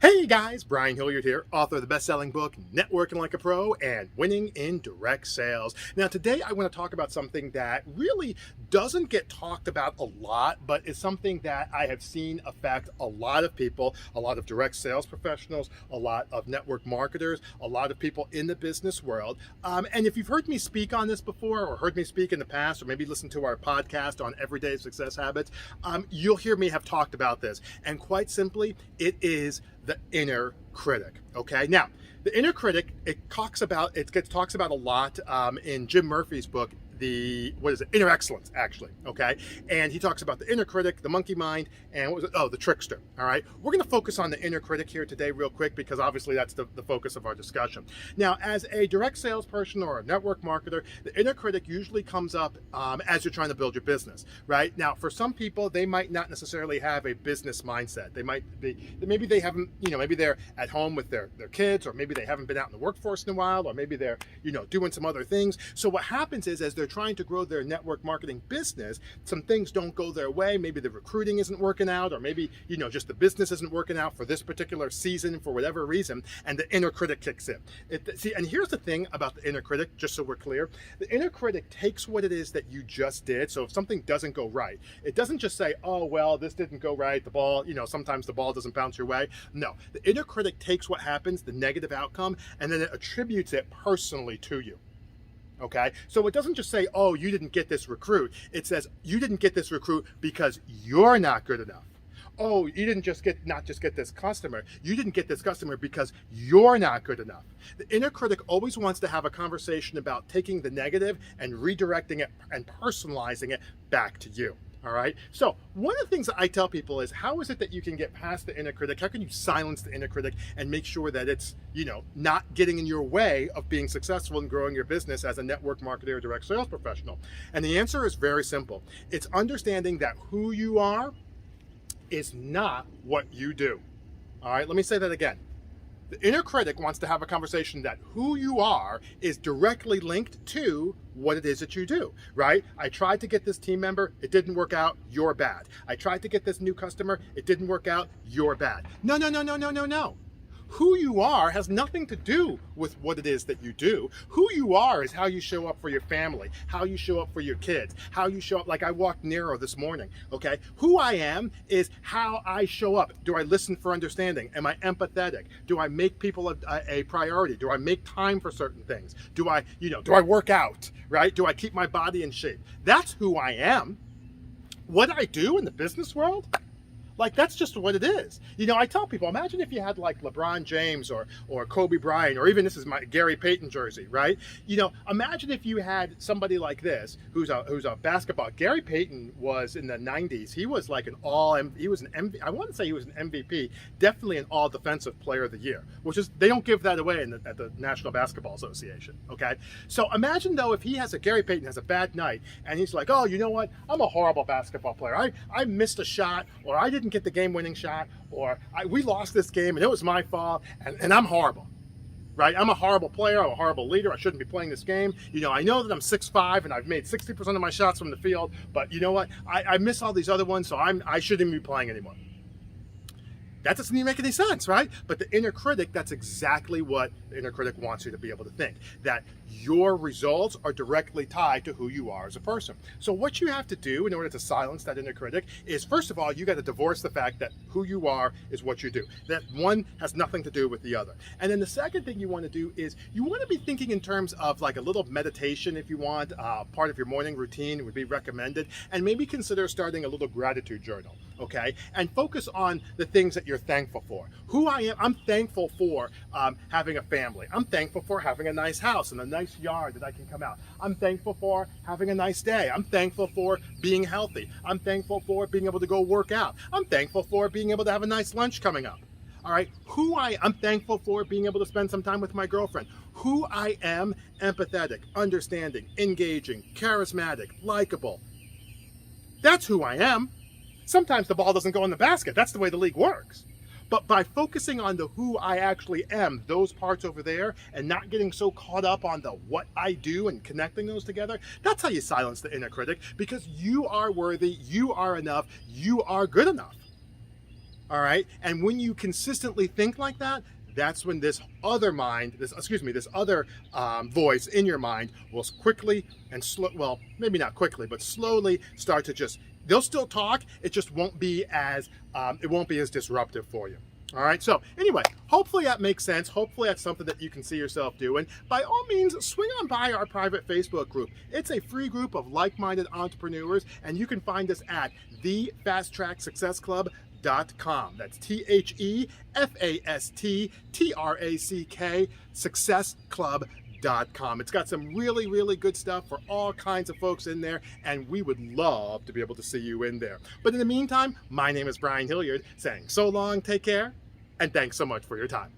Hey guys, Brian Hilliard here, author of the best-selling book, Networking Like a Pro and Winning in Direct Sales. Now today I want to talk about something that really doesn't get talked about a lot, but is something that I have seen affect a lot of people, a lot of direct sales professionals, a lot of network marketers, a lot of people in the business world. And if you've heard me speak on this before or heard me speak in the past, or maybe listen to our podcast on everyday success habits, you'll hear me have talked about this. And quite simply, it is the inner critic. Okay, now the inner critic, it talks about a lot in Jim Murphy's book, Inner Excellence, actually. Okay, and he talks about the inner critic, the monkey mind, and the trickster. All right, we're going to focus on the inner critic here today real quick, because obviously that's the focus of our discussion. Now, as a direct salesperson or a network marketer, the inner critic usually comes up as you're trying to build your business. Right now, for some people, they might not necessarily have a business mindset. Maybe they haven't, maybe they're at home with their kids, or maybe they haven't been out in the workforce in a while, or maybe they're doing some other things. So what happens is, as they're trying to grow their network marketing business, some things don't go their way. Maybe the recruiting isn't working out, or maybe just the business isn't working out for this particular season for whatever reason, and the inner critic kicks in. And here's the thing about the inner critic, just so we're clear: the inner critic takes what it is that you just did. So if something doesn't go right, it doesn't just say, "Oh well, this didn't go right. The ball, sometimes the ball doesn't bounce your way." No, the inner critic takes what happens, the negative outcome, and then it attributes it personally to you. Okay, so it doesn't just say, "Oh, you didn't get this recruit." It says, "You didn't get this recruit because you're not good enough." "Oh, you didn't not just get this customer. You didn't get this customer because you're not good enough." The inner critic always wants to have a conversation about taking the negative and redirecting it and personalizing it back to you. All right. So one of the things that I tell people is, how is it that you can get past the inner critic? How can you silence the inner critic and make sure that it's, not getting in your way of being successful and growing your business as a network marketer or direct sales professional? And the answer is very simple. It's understanding that who you are is not what you do. All right. Let me say that again. The inner critic wants to have a conversation that who you are is directly linked to what it is that you do, right? I tried to get this team member, it didn't work out, you're bad. I tried to get this new customer, it didn't work out, you're bad. No, no, no, no, no, no, no. Who you are has nothing to do with what it is that you do. Who you are is how you show up for your family, how you show up for your kids, how you show up. Like I walked Nero this morning, okay? Who I am is how I show up. Do I listen for understanding? Am I empathetic? Do I make people a priority? Do I make time for certain things? Do I work out, right? Do I keep my body in shape? That's who I am. What I do in the business world, that's just what it is. I tell people, imagine if you had like LeBron James or Kobe Bryant, or even, this is my Gary Payton jersey, right? Imagine if you had somebody like this who's a basketball. Gary Payton was in the 90s. He was like I want to say he was an MVP, definitely an all defensive player of the year, which is, they don't give that away at the National Basketball Association. Okay. So imagine though, if Gary Payton has a bad night and he's like, "Oh, you know what? I'm a horrible basketball player. I missed a shot, or I didn't get the game-winning shot, or we lost this game and it was my fault, and I'm horrible, right? I'm a horrible player, I'm a horrible leader, I shouldn't be playing this game. I know that I'm 6'5" and I've made 60% of my shots from the field, but you know what? I miss all these other ones, so I shouldn't be playing anymore." That doesn't even make any sense, right? But the inner critic, that's exactly what the inner critic wants you to be able to think, that your results are directly tied to who you are as a person. So what you have to do in order to silence that inner critic is, first of all, you got to divorce the fact that who you are is what you do. That one has nothing to do with the other. And then the second thing you want to do is, you want to be thinking in terms of like a little meditation, if you want. Part of your morning routine would be recommended, and maybe consider starting a little gratitude journal, okay? And focus on the things that you're thankful for. Who I am, I'm thankful for having a family. I'm thankful for having a nice house and a nice yard that I can come out. I'm thankful for having a nice day. I'm thankful for being healthy. I'm thankful for being able to go work out. I'm thankful for being able to have a nice lunch coming up. All right, I'm thankful for being able to spend some time with my girlfriend. Who I am: empathetic, understanding, engaging, charismatic, likable. That's who I am. Sometimes the ball doesn't go in the basket. That's the way the league works. But by focusing on the who I actually am, those parts over there, and not getting so caught up on the what I do and connecting those together, that's how you silence the inner critic, because you are worthy, you are enough, you are good enough. All right. And when you consistently think like that, that's when this other mind, this other voice in your mind will quickly and slow, well, maybe not quickly, but slowly start to just, they'll still talk. It just won't be as, disruptive for you. All right. So anyway, hopefully that makes sense. Hopefully that's something that you can see yourself doing. By all means, swing on by our private Facebook group. It's a free group of like-minded entrepreneurs, and you can find us at thefasttracksuccessclub.com. That's TheFastTrack successclub.com. It's got some really, really good stuff for all kinds of folks in there, and we would love to be able to see you in there. But in the meantime, my name is Brian Hilliard, saying so long, take care, and thanks so much for your time.